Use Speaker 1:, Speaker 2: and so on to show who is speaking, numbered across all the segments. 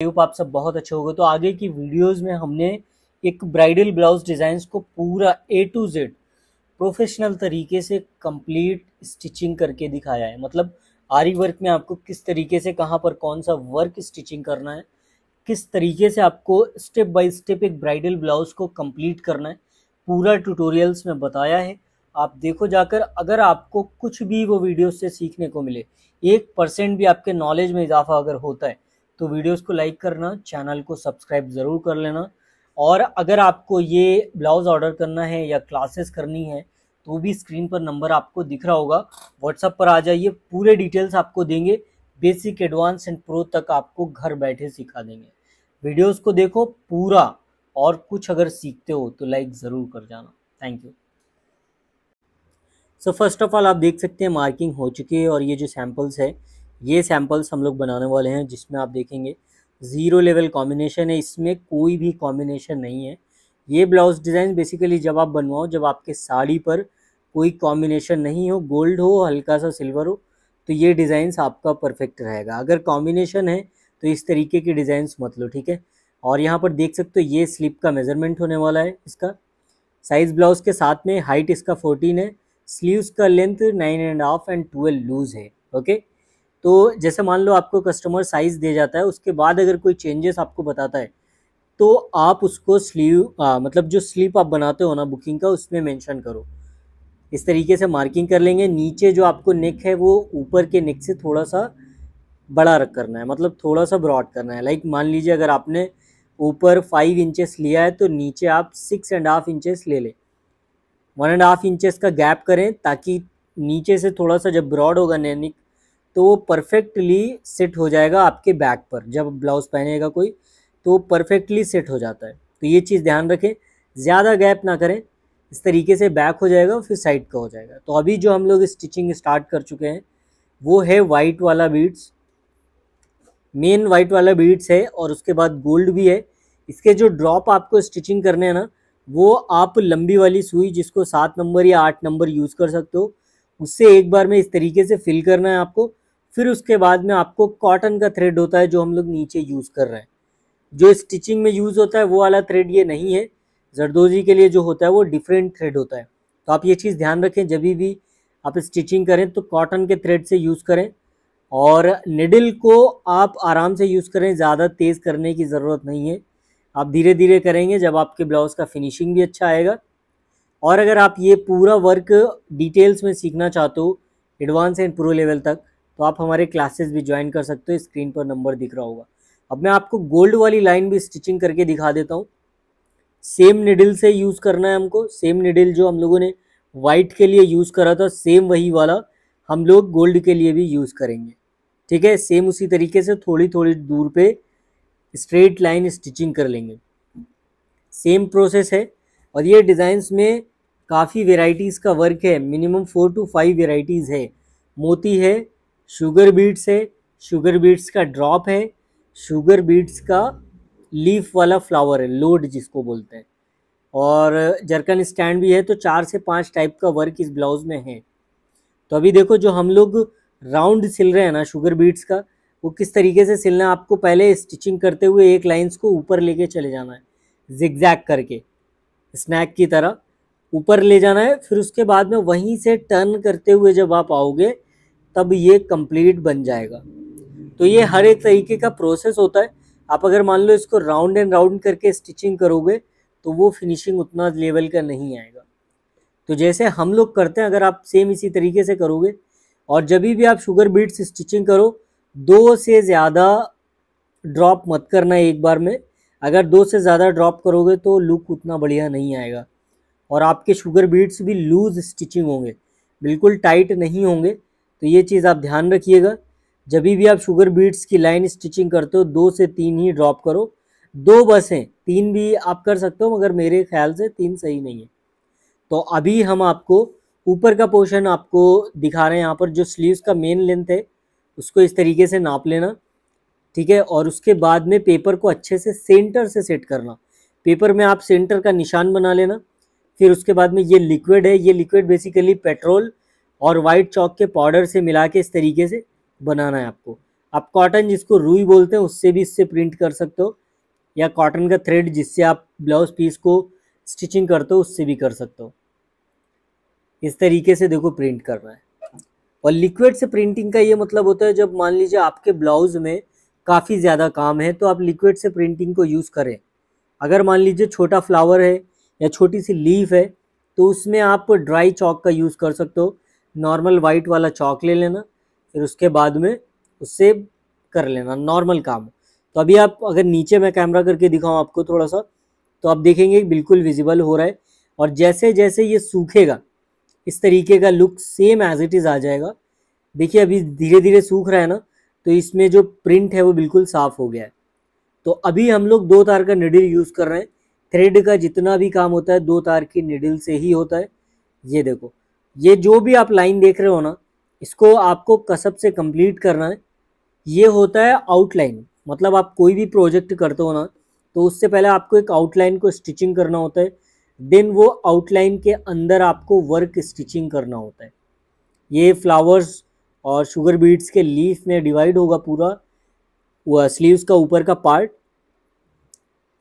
Speaker 1: Hope आप सब बहुत अच्छे होंगे। तो आगे की वीडियोस में हमने एक ब्राइडल ब्लाउज डिजाइन को पूरा A to Z प्रोफेशनल तरीके से कंप्लीट स्टिचिंग करके दिखाया है। मतलब आरी वर्क में आपको किस तरीके से कहाँ पर कौन सा वर्क स्टिचिंग करना है, किस तरीके से आपको स्टेप बाय स्टेप एक ब्राइडल ब्लाउज को कंप्लीट करना है, पूरा ट्यूटोरियल्स में बताया है। आप देखो जाकर, अगर आपको कुछ भी वो वीडियो से सीखने को मिले, 1% भी आपके नॉलेज में इजाफा अगर होता है, तो वीडियोस को लाइक करना, चैनल को सब्सक्राइब ज़रूर कर लेना। और अगर आपको ये ब्लाउज ऑर्डर करना है या क्लासेस करनी है, तो भी स्क्रीन पर नंबर आपको दिख रहा होगा, व्हाट्सएप पर आ जाइए, पूरे डिटेल्स आपको देंगे। बेसिक, एडवांस एंड प्रो तक आपको घर बैठे सिखा देंगे। वीडियोस को देखो पूरा, और कुछ अगर सीखते हो तो लाइक ज़रूर कर जाना। Thank you. So first of all आप देख सकते हैं मार्किंग हो चुकी है, और ये जो सैम्पल्स है, ये सैम्पल्स हम लोग बनाने वाले हैं, जिसमें आप देखेंगे 0 लेवल कॉम्बिनेशन है, इसमें कोई भी कॉम्बिनेशन नहीं है। ये ब्लाउज डिज़ाइन बेसिकली जब आप बनवाओ, जब आपके साड़ी पर कोई कॉम्बिनेशन नहीं हो, गोल्ड हो, हल्का सा सिल्वर हो, तो ये डिज़ाइंस आपका परफेक्ट रहेगा। अगर कॉम्बिनेशन है तो इस तरीके की डिज़ाइंस मत लो, ठीक है। और यहाँ पर देख सकते हो ये स्लिप का मेज़रमेंट होने वाला है। इसका साइज़ ब्लाउज के साथ में हाइट इसका 14 है, स्लीव्स का लेंथ 9.5 एंड 12 लूज है। ओके, तो जैसे मान लो आपको कस्टमर साइज़ दे जाता है, उसके बाद अगर कोई चेंजेस आपको बताता है, तो आप उसको मतलब जो स्लीप आप बनाते हो ना बुकिंग का, उसमें मेंशन करो। इस तरीके से मार्किंग कर लेंगे। नीचे जो आपको नेक है वो ऊपर के नेक से थोड़ा सा बड़ा रख करना है, मतलब थोड़ा सा ब्रॉड करना है। लाइक मान लीजिए अगर आपने ऊपर 5 इंचेस लिया है, तो नीचे आप 6.5 इंचेस ले लें। 1.5 इंचेस का गैप करें, ताकि नीचे से थोड़ा सा जब ब्रॉड होगा नेक, तो वो परफेक्टली सेट हो जाएगा आपके बैक पर। जब ब्लाउज पहनेगा कोई, तो वो परफेक्टली सेट हो जाता है। तो ये चीज़ ध्यान रखें, ज़्यादा गैप ना करें, इस तरीके से बैक हो जाएगा, फिर साइड का हो जाएगा। तो अभी जो हम लोग स्टिचिंग स्टार्ट कर चुके हैं, वो है वाइट वाला बीड्स, मेन वाइट वाला बीड्स है, और उसके बाद गोल्ड भी है। इसके जो ड्रॉप आपको स्टिचिंग करने हैं ना, वो आप लंबी वाली सुई, जिसको 7 नंबर या 8 नंबर यूज़ कर सकते हो, उससे एक बार में इस तरीके से फिल करना है आपको। फिर उसके बाद में आपको कॉटन का थ्रेड होता है, जो हम लोग नीचे यूज़ कर रहे हैं। जो स्टिचिंग में यूज़ होता है वो वाला थ्रेड ये नहीं है, जरदोजी के लिए जो होता है वो डिफरेंट थ्रेड होता है। तो आप ये चीज़ ध्यान रखें, जब भी आप स्टिचिंग करें तो कॉटन के थ्रेड से यूज़ करें, और निडल को आप आराम से यूज़ करें, ज़्यादा तेज़ करने की ज़रूरत नहीं है। आप धीरे धीरे करेंगे, जब आपके ब्लाउज़ का फिनिशिंग भी अच्छा आएगा। और अगर आप ये पूरा वर्क डिटेल्स में सीखना चाहते हो, एडवांस एंड प्रो लेवल तक, तो आप हमारे क्लासेस भी ज्वाइन कर सकते हो। स्क्रीन पर नंबर दिख रहा होगा। अब मैं आपको गोल्ड वाली लाइन भी स्टिचिंग करके दिखा देता हूँ। सेम निडल से यूज़ करना है हमको। सेम निडल जो हम लोगों ने वाइट के लिए यूज़ करा था, सेम वही वाला हम लोग गोल्ड के लिए भी यूज़ करेंगे, ठीक है। सेम उसी तरीके से थोड़ी थोड़ी दूर पे स्ट्रेट लाइन स्टिचिंग कर लेंगे। सेम प्रोसेस है। और ये डिज़ाइंस में काफ़ी वेराइटीज़ का वर्क है, मिनिमम 4 to 5 वेराइटीज़ है। मोती है, शुगर बीड्स है, शुगर बीड्स का ड्रॉप है, शुगर बीड्स का लीफ वाला फ्लावर है, लोड जिसको बोलते हैं, और जरकन स्टैंड भी है। तो 4 से 5 टाइप का वर्क इस ब्लाउज में है। तो अभी देखो, जो हम लोग राउंड सिल रहे हैं ना शुगर बीड्स का, वो किस तरीके से सिलना है। आपको पहले स्टिचिंग करते हुए एक लाइंस को ऊपर लेके चले जाना है, जिगजैग करके, स्नैक की तरह ऊपर ले जाना है। फिर उसके बाद में वहीं से टर्न करते हुए जब आप आओगे, तब ये कंप्लीट बन जाएगा। तो ये हर एक तरीके का प्रोसेस होता है। आप अगर मान लो इसको राउंड एंड राउंड करके स्टिचिंग करोगे, तो वो फिनिशिंग उतना लेवल का नहीं आएगा। तो जैसे हम लोग करते हैं, अगर आप सेम इसी तरीके से करोगे, और जब भी आप शुगर बीड्स स्टिचिंग करो, 2 से ज़्यादा ड्रॉप मत करना एक बार में। अगर 2 से ज़्यादा ड्रॉप करोगे तो लुक उतना बढ़िया नहीं आएगा, और आपके शुगर बीड्स भी लूज स्टिचिंग होंगे, बिल्कुल टाइट नहीं होंगे। तो ये चीज़ आप ध्यान रखिएगा। जब भी आप शुगर बीड्स की लाइन स्टिचिंग करते हो, 2 से 3 ही ड्रॉप करो। 2 बस हैं, 3 भी आप कर सकते हो, मगर मेरे ख्याल से 3 सही नहीं है। तो अभी हम आपको ऊपर का पोर्शन आपको दिखा रहे हैं। यहाँ पर जो स्लीव्स का मेन लेंथ है, उसको इस तरीके से नाप लेना, ठीक है। और उसके बाद में पेपर को अच्छे से सेंटर से सेट करना। पेपर में आप सेंटर का निशान बना लेना। फिर उसके बाद में ये लिक्विड है, ये लिक्विड बेसिकली पेट्रोल और वाइट चॉक के पाउडर से मिला के इस तरीके से बनाना है आपको। आप कॉटन जिसको रुई बोलते हैं उससे भी इससे प्रिंट कर सकते हो, या कॉटन का थ्रेड जिससे आप ब्लाउज पीस को स्टिचिंग करते हो उससे भी कर सकते हो। इस तरीके से देखो प्रिंट करना है। और लिक्विड से प्रिंटिंग का ये मतलब होता है जब मान लीजिए आपके ब्लाउज में काफ़ी ज़्यादा काम है तो आप लिक्विड से प्रिंटिंग को यूज़ करें। अगर मान लीजिए छोटा फ्लावर है या छोटी सी लीफ है तो उसमें आप ड्राई चॉक का यूज़ कर सकते हो। नॉर्मल वाइट वाला चॉक ले लेना, फिर उसके बाद में उससे कर लेना नॉर्मल काम। तो अभी आप अगर नीचे मैं कैमरा करके दिखाऊं आपको थोड़ा सा, तो आप देखेंगे बिल्कुल विजिबल हो रहा है। और जैसे जैसे ये सूखेगा इस तरीके का look same as it is आ जाएगा। देखिए अभी धीरे धीरे सूख रहा है ना, तो इसमें जो प्रिंट है वो बिल्कुल साफ हो गया है। तो अभी हम लोग 2 तार का निडल यूज़ कर रहे हैं। थ्रेड का जितना भी काम होता है 2 तार की निडल से ही होता है। ये देखो, ये जो भी आप लाइन देख रहे हो ना, इसको आपको कसब से कंप्लीट करना है। ये होता है आउटलाइन। मतलब आप कोई भी प्रोजेक्ट करते हो ना, तो उससे पहले आपको एक आउटलाइन को स्टिचिंग करना होता है, देन वो आउटलाइन के अंदर आपको वर्क स्टिचिंग करना होता है। ये फ्लावर्स और शुगर बीड्स के लीफ में डिवाइड होगा पूरा स्लीव्स का ऊपर का पार्ट।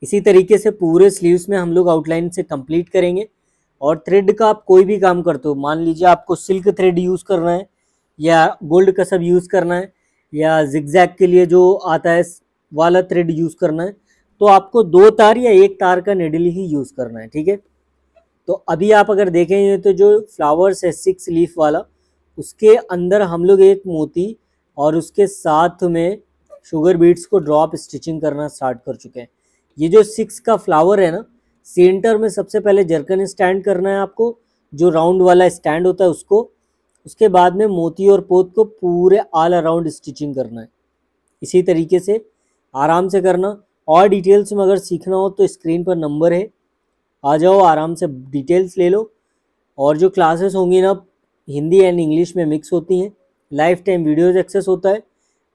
Speaker 1: इसी तरीके से पूरे स्लीव्स में हम लोग आउटलाइन से कंप्लीट करेंगे। और थ्रेड का आप कोई भी काम करते हो, मान लीजिए आपको सिल्क थ्रेड यूज़ करना है या गोल्ड कसब यूज़ करना है या जिगजैग के लिए जो आता है वाला थ्रेड यूज़ करना है, तो आपको 2 तार या 1 तार का निडल ही यूज़ करना है। ठीक है, तो अभी आप अगर देखेंगे तो जो फ्लावर्स है 6 लीफ वाला, उसके अंदर हम लोग एक मोती और उसके साथ में शुगर बीड्स को ड्रॉप स्टिचिंग करना स्टार्ट कर चुके हैं। ये जो 6 का फ्लावर है ना, सेंटर में सबसे पहले जरकन स्टैंड करना है आपको, जो राउंड वाला स्टैंड होता है उसको। उसके बाद में मोती और पोत को पूरे ऑल अराउंड स्टिचिंग करना है। इसी तरीके से आराम से करना। और डिटेल्स में अगर सीखना हो तो स्क्रीन पर नंबर है, आ जाओ आराम से डिटेल्स ले लो। और जो क्लासेस होंगी ना, हिंदी एंड इंग्लिश में मिक्स होती हैं, लाइफ टाइम वीडियोज एक्सेस होता है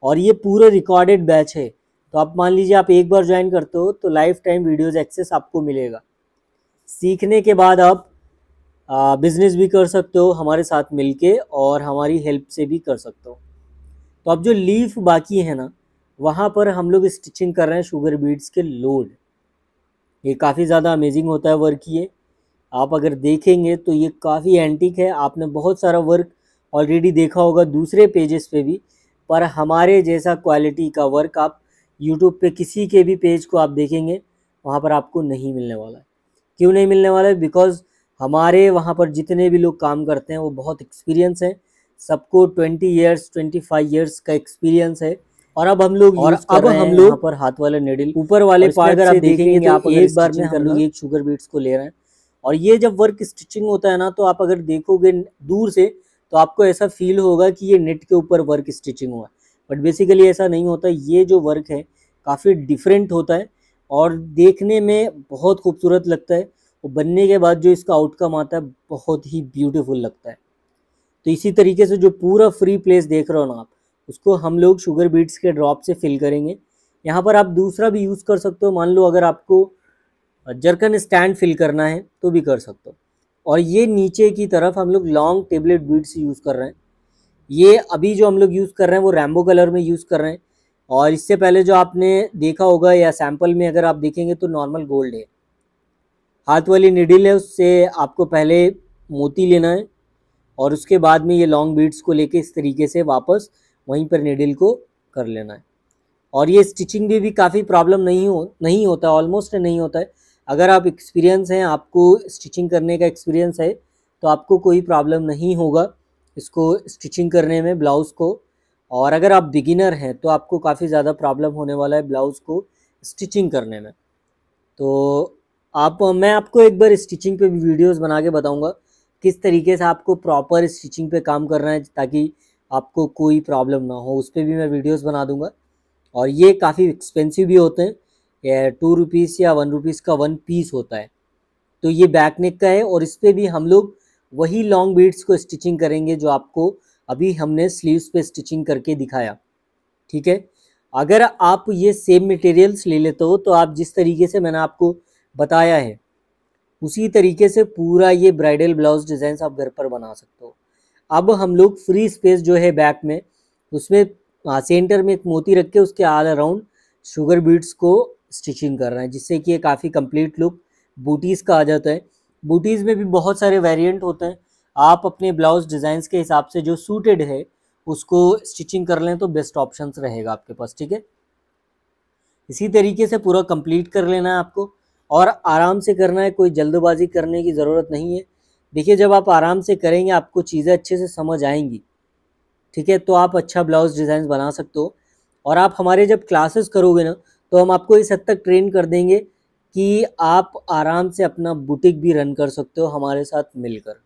Speaker 1: और ये पूरा रिकॉर्डेड बैच है। तो आप मान लीजिए आप एक बार ज्वाइन करते हो तो लाइफ टाइम वीडियोज एक्सेस आपको मिलेगा। सीखने के बाद आप बिजनेस भी कर सकते हो हमारे साथ मिलके और हमारी हेल्प से भी कर सकते हो। तो अब जो लीफ बाकी है ना, वहाँ पर हम लोग स्टिचिंग कर रहे हैं शुगर बीड्स के लोड। ये काफ़ी ज़्यादा अमेजिंग होता है वर्क ये। आप अगर देखेंगे तो ये काफ़ी एंटीक है। आपने बहुत सारा वर्क ऑलरेडी देखा होगा दूसरे पेजेस पे भी, पर हमारे जैसा क्वालिटी का वर्क आप यूट्यूब पे किसी के भी पेज को आप देखेंगे वहाँ पर आपको नहीं मिलने वाला है। क्यों नहीं मिलने वाला है? बिकॉज़ हमारे वहाँ पर जितने भी लोग काम करते हैं वो बहुत एक्सपीरियंस है। सबको 20 ईयर्स 25 ईयर्स का एक्सपीरियंस है। और अब हम लोग यहाँ पर हाथ वाला निडल ऊपर वाले पार्ट अगर आप देखेंगे तो आप एक बार में हम लोग एक शुगर बीड्स को ले रहे हैं। और ये जब वर्क स्टिचिंग होता है ना, तो आप अगर देखोगे दूर से तो आपको ऐसा फील होगा कि ये नेट के ऊपर वर्क स्टिचिंग हुआ है, बट बेसिकली ऐसा नहीं होता। ये जो वर्क है काफ़ी डिफरेंट होता है और देखने में बहुत खूबसूरत लगता है। और बनने के बाद जो इसका आउटकम आता है बहुत ही ब्यूटीफुल लगता है। तो इसी तरीके से जो पूरा फ्री प्लेस देख रहे हो ना आप, उसको हम लोग शुगर बीड्स के ड्रॉप से फिल करेंगे। यहाँ पर आप दूसरा भी यूज़ कर सकते हो। मान लो अगर आपको जरकन स्टैंड फिल करना है तो भी कर सकते हो। और ये नीचे की तरफ हम लोग लॉन्ग टेबलेट बीड्स यूज़ कर रहे हैं। ये अभी जो हम लोग यूज़ कर रहे हैं वो रैम्बो कलर में यूज़ कर रहे हैं। और इससे पहले जो आपने देखा होगा या सैंपल में अगर आप देखेंगे तो नॉर्मल गोल्ड है। हाथ वाली निडल है, उससे आपको पहले मोती लेना है और उसके बाद में ये लॉन्ग बीड्स को लेके इस तरीके से वापस वहीं पर निडल को कर लेना है। और ये स्टिचिंग भी काफ़ी प्रॉब्लम नहीं होता, ऑलमोस्ट नहीं होता है। अगर आप एक्सपीरियंस हैं, आपको स्टिचिंग करने का एक्सपीरियंस है, तो आपको कोई प्रॉब्लम नहीं होगा इसको स्टिचिंग करने में ब्लाउज़ को। और अगर आप बिगिनर हैं तो आपको काफ़ी ज़्यादा प्रॉब्लम होने वाला है ब्लाउज़ को स्टिचिंग करने में। तो मैं आपको एक बार स्टिचिंग पे भी वीडियोस बना के बताऊंगा किस तरीके से आपको प्रॉपर स्टिचिंग पे काम करना है ताकि आपको कोई प्रॉब्लम ना हो। उस पर भी मैं वीडियोस बना दूंगा। और ये काफ़ी एक्सपेंसिव भी होते हैं। ये 2 रुपीज़ या 1 रुपीज़ का 1 पीस होता है। तो ये बैक नेक का है और इस पर भी हम लोग वही लॉन्ग बीड्स को स्टिचिंग करेंगे जो आपको अभी हमने स्लीव्स पे स्टिचिंग करके दिखाया। ठीक है, अगर आप ये सेम मटेरियल्स ले लेते हो तो आप जिस तरीके से मैंने आपको बताया है उसी तरीके से पूरा ये ब्राइडल ब्लाउज डिज़ाइन आप घर पर बना सकते हो। अब हम लोग फ्री स्पेस जो है बैक में, उसमें सेंटर में एक मोती रख के उसके ऑल अराउंड शुगर बीड्स को स्टिचिंग कर रहे हैं, जिससे कि ये काफ़ी कंप्लीट लुक बूटीज़ का आ जाता है। बूटीज़ में भी बहुत सारे वेरिएंट होते हैं, आप अपने ब्लाउज डिज़ाइंस के हिसाब से जो सूटेड है उसको स्टिचिंग कर लें तो बेस्ट ऑप्शंस रहेगा आपके पास, ठीक है। इसी तरीके से पूरा कंप्लीट कर लेना है आपको और आराम से करना है, कोई जल्दबाजी करने की ज़रूरत नहीं है। देखिए जब आप आराम से करेंगे आपको चीज़ें अच्छे से समझ आएंगी, ठीक है, तो आप अच्छा ब्लाउज डिज़ाइन बना सकते हो। और आप हमारे जब क्लासेस करोगे ना तो हम आपको इस हद तक ट्रेन कर देंगे कि आप आराम से अपना बुटीक भी रन कर सकते हो हमारे साथ मिलकर।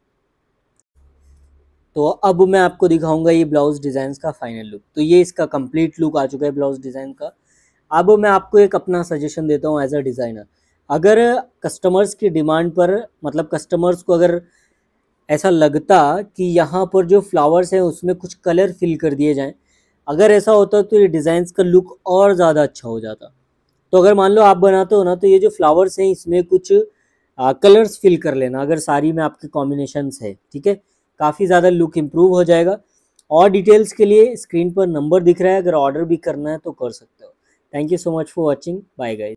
Speaker 1: तो अब मैं आपको दिखाऊंगा ये ब्लाउज डिज़ाइंस का फाइनल लुक। तो ये इसका कंप्लीट लुक आ चुका है ब्लाउज डिज़ाइन का। अब मैं आपको एक अपना सजेशन देता हूँ एज अ डिज़ाइनर। अगर कस्टमर्स की डिमांड पर, मतलब कस्टमर्स को अगर ऐसा लगता कि यहाँ पर जो फ्लावर्स हैं उसमें कुछ कलर फिल कर दिए जाएं, अगर ऐसा होता तो ये डिज़ाइंस का लुक और ज़्यादा अच्छा हो जाता। तो अगर मान लो आप बनाते हो ना तो ये जो फ्लावर्स हैं इसमें कुछ कलर्स फिल कर लेना, अगर साड़ी में आपके कॉम्बिनेशंस है, ठीक है, काफ़ी ज़्यादा लुक इम्प्रूव हो जाएगा। और डिटेल्स के लिए स्क्रीन पर नंबर दिख रहा है, अगर ऑर्डर भी करना है तो कर सकते हो। Thank you so much for watching, bye guys.